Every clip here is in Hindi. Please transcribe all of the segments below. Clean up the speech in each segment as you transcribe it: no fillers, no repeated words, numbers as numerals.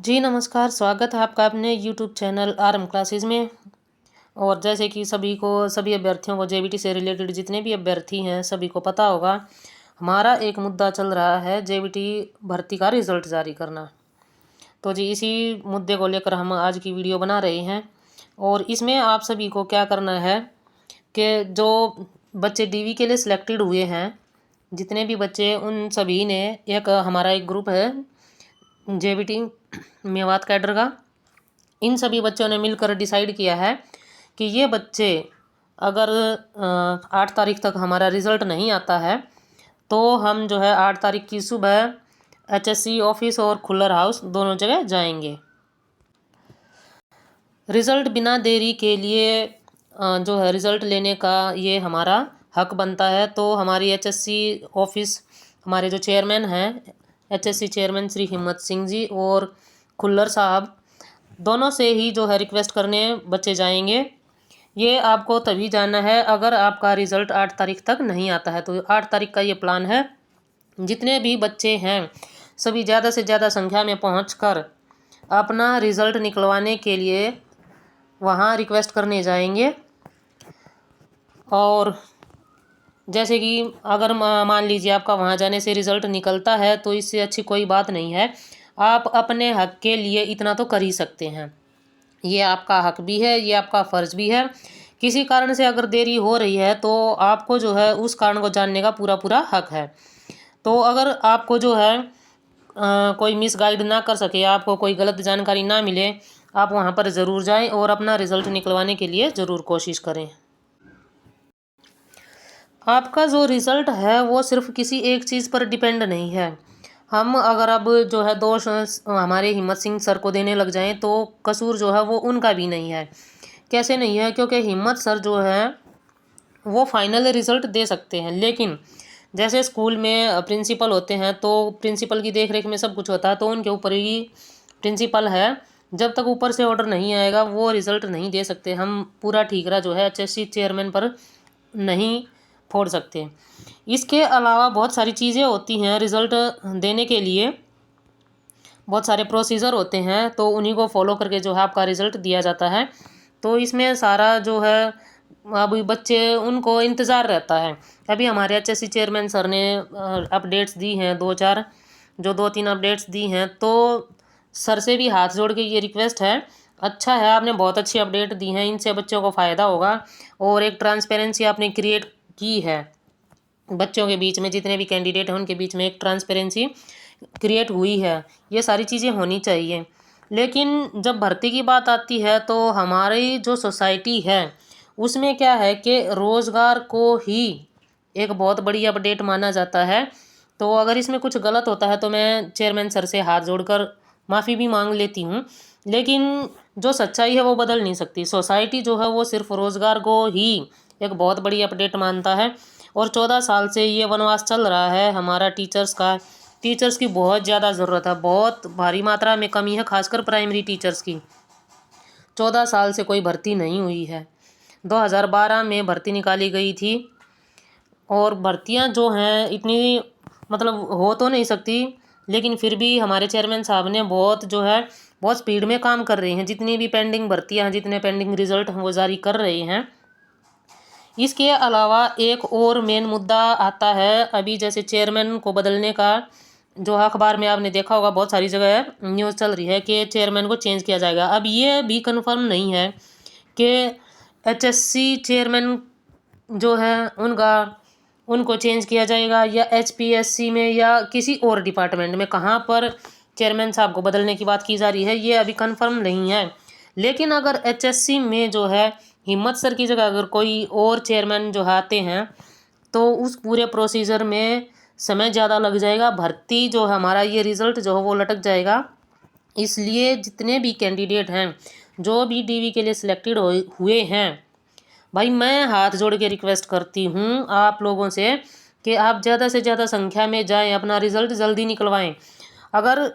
जी नमस्कार, स्वागत है आपका अपने यूट्यूब चैनल आरएम क्लासेस में। और जैसे कि सभी अभ्यर्थियों को जेबीटी से रिलेटेड जितने भी अभ्यर्थी हैं सभी को पता होगा, हमारा एक मुद्दा चल रहा है जेबीटी भर्ती का रिज़ल्ट जारी करना। तो जी इसी मुद्दे को लेकर हम आज की वीडियो बना रहे हैं। और इसमें आप सभी को क्या करना है कि जो बच्चे डीवी के लिए सिलेक्टेड हुए हैं, जितने भी बच्चे, उन सभी ने हमारा एक ग्रुप है जेबीटी मेवात कैडर का। इन सभी बच्चों ने मिलकर डिसाइड किया है कि ये बच्चे अगर 8 तारीख तक हमारा रिज़ल्ट नहीं आता है तो हम जो है 8 तारीख की सुबह एचएससी ऑफिस और खुल्लर हाउस दोनों जगह जाएंगे। रिज़ल्ट बिना देरी के लिए जो है रिज़ल्ट लेने का ये हमारा हक बनता है। तो हमारी एचएससी ऑफिस, हमारे जो चेयरमैन हैं एचएससी चेयरमैन श्री हिम्मत सिंह जी और खुल्लर साहब, दोनों से ही जो है रिक्वेस्ट करने बच्चे जाएंगे। ये आपको तभी जाना है अगर आपका रिज़ल्ट 8 तारीख तक नहीं आता है। तो 8 तारीख का ये प्लान है। जितने भी बच्चे हैं सभी ज़्यादा से ज़्यादा संख्या में पहुंचकर अपना रिज़ल्ट निकलवाने के लिए वहाँ रिक्वेस्ट करने जाएंगे। और जैसे कि अगर मान लीजिए आपका वहाँ जाने से रिज़ल्ट निकलता है तो इससे अच्छी कोई बात नहीं है। आप अपने हक के लिए इतना तो कर ही सकते हैं। ये आपका हक भी है, ये आपका फ़र्ज़ भी है। किसी कारण से अगर देरी हो रही है तो आपको जो है उस कारण को जानने का पूरा पूरा हक है। तो अगर आपको जो है कोई मिसगाइड ना कर सके, आपको कोई गलत जानकारी ना मिले, आप वहाँ पर ज़रूर जाएं और अपना रिज़ल्ट निकलवाने के लिए ज़रूर कोशिश करें। आपका जो रिज़ल्ट है वो सिर्फ किसी एक चीज़ पर डिपेंड नहीं है। हम अगर अब जो है दोष हमारे हिम्मत सिंह सर को देने लग जाएं तो कसूर जो है वो उनका भी नहीं है। कैसे नहीं है? क्योंकि हिम्मत सर जो है वो फाइनल रिज़ल्ट दे सकते हैं, लेकिन जैसे स्कूल में प्रिंसिपल होते हैं तो प्रिंसिपल की देख रेख में सब कुछ होता है, तो उनके ऊपर ही प्रिंसिपल है। जब तक ऊपर से ऑर्डर नहीं आएगा वो रिज़ल्ट नहीं दे सकते। हम पूरा ठीकरा जो है एचएससी चेयरमैन पर नहीं फोड़ सकते। इसके अलावा बहुत सारी चीज़ें होती हैं रिज़ल्ट देने के लिए, बहुत सारे प्रोसीजर होते हैं, तो उन्हीं को फॉलो करके जो है आपका रिज़ल्ट दिया जाता है। तो इसमें सारा जो है अभी बच्चे उनको इंतज़ार रहता है। अभी हमारे एचएससी चेयरमैन सर ने अपडेट्स दी हैं, दो तीन अपडेट्स दी हैं। तो सर से भी हाथ जोड़ के ये रिक्वेस्ट है, अच्छा है आपने बहुत अच्छी अपडेट दी हैं, इनसे बच्चों को फ़ायदा होगा। और एक ट्रांसपेरेंसी आपने क्रिएट की है बच्चों के बीच में, जितने भी कैंडिडेट हैं उनके बीच में एक ट्रांसपेरेंसी क्रिएट हुई है। ये सारी चीज़ें होनी चाहिए। लेकिन जब भर्ती की बात आती है तो हमारी जो सोसाइटी है उसमें क्या है कि रोज़गार को ही एक बहुत बड़ी अपडेट माना जाता है। तो अगर इसमें कुछ गलत होता है तो मैं चेयरमैन सर से हाथ जोड़कर माफ़ी भी मांग लेती हूँ, लेकिन जो सच्चाई है वो बदल नहीं सकती। सोसाइटी जो है वो सिर्फ रोज़गार को ही एक बहुत बड़ी अपडेट मानता है। और 14 साल से ये वनवास चल रहा है हमारा टीचर्स का। टीचर्स की बहुत ज़्यादा ज़रूरत है, बहुत भारी मात्रा में कमी है, खासकर प्राइमरी टीचर्स की। 14 साल से कोई भर्ती नहीं हुई है। 2012 में भर्ती निकाली गई थी और भर्तियां जो हैं इतनी मतलब हो तो नहीं सकती, लेकिन फिर भी हमारे चेयरमैन साहब ने बहुत स्पीड में काम कर रहे हैं। जितनी भी पेंडिंग भर्तियां हैं, जितने पेंडिंग रिजल्ट हैं वो जारी कर रहे हैं। इसके अलावा एक और मेन मुद्दा आता है अभी, जैसे चेयरमैन को बदलने का, जो अखबार में आपने देखा होगा बहुत सारी जगह न्यूज़ चल रही है कि चेयरमैन को चेंज किया जाएगा। अब ये भी कंफर्म नहीं है कि एचएससी चेयरमैन जो है उनको चेंज किया जाएगा या एचपीएससी में या किसी और डिपार्टमेंट में। कहाँ पर चेयरमैन साहब को बदलने की बात की जा रही है ये अभी कंफर्म नहीं है। लेकिन अगर एचएससी में जो है हिम्मत सर की जगह अगर कोई और चेयरमैन जो आते हैं तो उस पूरे प्रोसीजर में समय ज़्यादा लग जाएगा। भर्ती जो है हमारा ये रिज़ल्ट जो है वो लटक जाएगा। इसलिए जितने भी कैंडिडेट हैं जो भी डीवी के लिए सिलेक्टेड हुए हैं, भाई मैं हाथ जोड़ के रिक्वेस्ट करती हूँ आप लोगों से कि आप ज़्यादा से ज़्यादा संख्या में जाएं, अपना रिज़ल्ट जल्दी निकलवाएं। अगर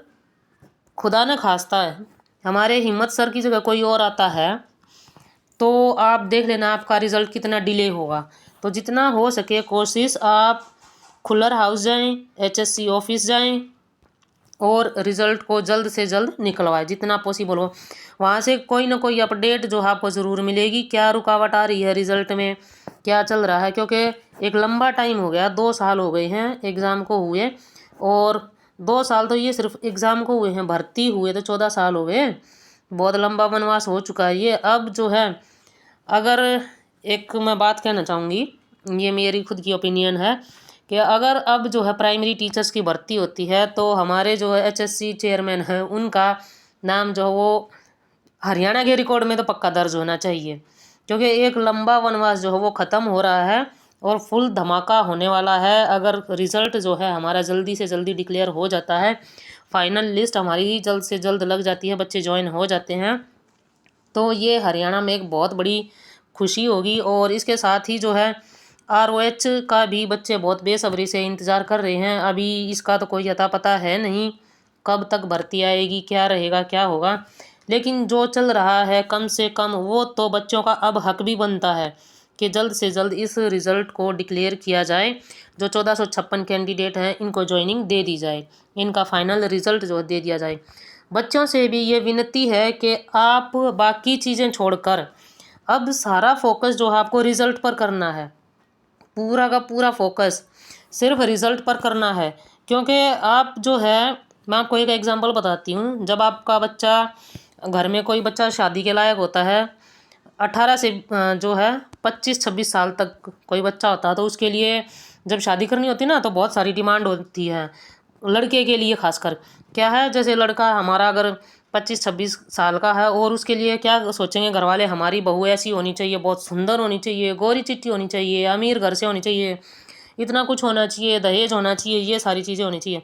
खुदा न खास्ता है हमारे हिम्मत सर की जगह कोई और आता है तो आप देख लेना आपका रिज़ल्ट कितना डिले होगा। तो जितना हो सके कोशिश आप खुल्लर हाउस जाएं, एचएससी ऑफिस जाएं और रिज़ल्ट को जल्द से जल्द निकलवाए जितना पॉसिबल हो। वहाँ से कोई ना कोई अपडेट जो है आपको ज़रूर मिलेगी, क्या रुकावट आ रही है रिज़ल्ट में, क्या चल रहा है, क्योंकि एक लंबा टाइम हो गया, 2 साल हो गए हैं एग्ज़ाम को हुए, और 2 साल तो ये सिर्फ एग्ज़ाम को हुए हैं, भर्ती हुए तो 14 साल हो गए। बहुत लंबा वनवास हो चुका है ये। अब जो है, अगर एक मैं बात कहना चाहूँगी, ये मेरी खुद की ओपिनियन है कि अगर अब जो है प्राइमरी टीचर्स की भर्ती होती है तो हमारे जो है HSC चेयरमैन हैं उनका नाम जो है वो हरियाणा के रिकॉर्ड में तो पक्का दर्ज होना चाहिए, क्योंकि एक लंबा वनवास जो है वो ख़त्म हो रहा है और फुल धमाका होने वाला है। अगर रिज़ल्ट जो है हमारा जल्दी से जल्दी डिक्लेयर हो जाता है, फाइनल लिस्ट हमारी ही जल्द से जल्द लग जाती है, बच्चे ज्वाइन हो जाते हैं, तो ये हरियाणा में एक बहुत बड़ी खुशी होगी। और इसके साथ ही जो है ROH का भी बच्चे बहुत बेसब्री से इंतज़ार कर रहे हैं। अभी इसका तो कोई अता पता है नहीं कब तक भर्ती आएगी, क्या रहेगा, क्या होगा, लेकिन जो चल रहा है कम से कम वो तो बच्चों का अब हक भी बनता है कि जल्द से जल्द इस रिज़ल्ट को डिक्लेयर किया जाए। जो 1456 कैंडिडेट हैं इनको ज्वाइनिंग दे दी जाए, इनका फाइनल रिज़ल्ट जो दे दिया जाए। बच्चों से भी ये विनती है कि आप बाकी चीज़ें छोड़कर अब सारा फोकस जो है आपको रिज़ल्ट पर करना है, पूरा का पूरा फोकस सिर्फ रिज़ल्ट पर करना है। क्योंकि आप जो है, मैं आपको एक एग्जांपल बताती हूँ, जब आपका बच्चा, घर में कोई बच्चा शादी के लायक होता है, 18 से जो है 25-26 साल तक कोई बच्चा होता है, तो उसके लिए जब शादी करनी होती है ना तो बहुत सारी डिमांड होती है लड़के के लिए खासकर। क्या है, जैसे लड़का हमारा अगर 25-26 साल का है और उसके लिए क्या सोचेंगे घर वाले, हमारी बहू ऐसी होनी चाहिए, बहुत सुंदर होनी चाहिए, गोरी चिट्टी होनी चाहिए, अमीर घर से होनी चाहिए, इतना कुछ होना चाहिए, दहेज होना चाहिए, ये सारी चीज़ें होनी चाहिए।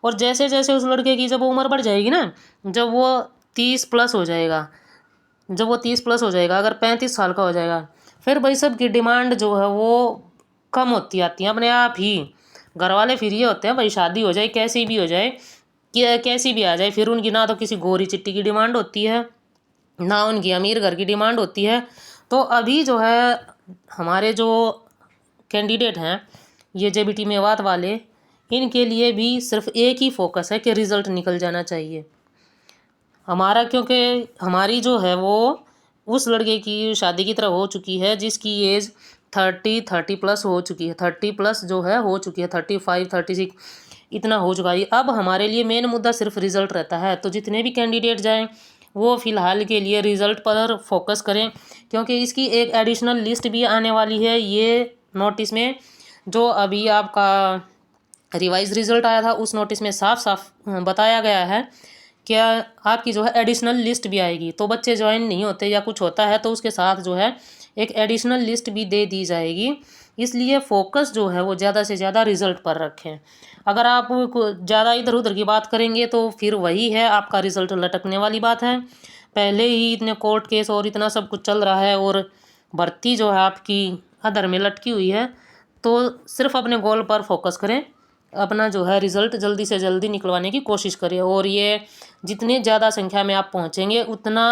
और जैसे जैसे उस लड़के की जब उम्र बढ़ जाएगी ना, जब वो 30 प्लस हो जाएगा, जब वो 30 प्लस हो जाएगा, अगर 35 साल का हो जाएगा, फिर भाई सब की डिमांड जो है वो कम होती आती है अपने आप ही। घर वाले फिर ये होते हैं, भाई शादी हो जाए कैसी भी हो जाए, कैसी भी आ जाए, फिर उनकी ना तो किसी गोरी चिट्टी की डिमांड होती है, ना उनकी अमीर घर की डिमांड होती है। तो अभी जो है हमारे जो कैंडिडेट हैं ये JBT मेवात वाले, इनके लिए भी सिर्फ एक ही फोकस है कि रिज़ल्ट निकल जाना चाहिए हमारा, क्योंकि हमारी जो है वो उस लड़के की शादी की तरह हो चुकी है जिसकी एज 30 प्लस हो चुकी है, 30 प्लस जो है हो चुकी है, 35 36 इतना हो चुका है। अब हमारे लिए मेन मुद्दा सिर्फ रिज़ल्ट रहता है। तो जितने भी कैंडिडेट जाएं वो फ़िलहाल के लिए रिज़ल्ट पर फोकस करें, क्योंकि इसकी एक एडिशनल लिस्ट भी आने वाली है। ये नोटिस में जो अभी आपका रिवाइज रिज़ल्ट आया था उस नोटिस में साफ साफ बताया गया है क्या आपकी जो है एडिशनल लिस्ट भी आएगी। तो बच्चे ज्वाइन नहीं होते या कुछ होता है तो उसके साथ जो है एक एडिशनल लिस्ट भी दे दी जाएगी। इसलिए फोकस जो है वो ज़्यादा से ज़्यादा रिज़ल्ट पर रखें। अगर आप ज़्यादा इधर उधर की बात करेंगे तो फिर वही है, आपका रिज़ल्ट लटकने वाली बात है। पहले ही इतने कोर्ट केस और इतना सब कुछ चल रहा है और भर्ती जो है आपकी अधर में लटकी हुई है। तो सिर्फ अपने गोल पर फोकस करें, अपना जो है रिज़ल्ट जल्दी से जल्दी निकलवाने की कोशिश करें। और ये जितनी ज़्यादा संख्या में आप पहुँचेंगे उतना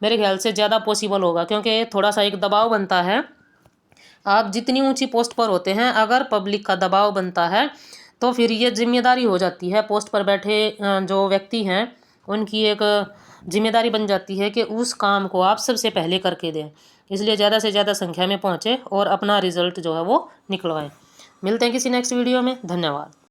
मेरे ख्याल से ज़्यादा पॉसिबल होगा, क्योंकि थोड़ा सा एक दबाव बनता है। आप जितनी ऊंची पोस्ट पर होते हैं, अगर पब्लिक का दबाव बनता है तो फिर ये जिम्मेदारी हो जाती है, पोस्ट पर बैठे जो व्यक्ति हैं उनकी एक जिम्मेदारी बन जाती है कि उस काम को आप सबसे पहले करके दें। इसलिए ज़्यादा से ज़्यादा संख्या में पहुँचे और अपना रिज़ल्ट जो है वो निकलवाएं। मिलते हैं किसी नेक्स्ट वीडियो में। धन्यवाद।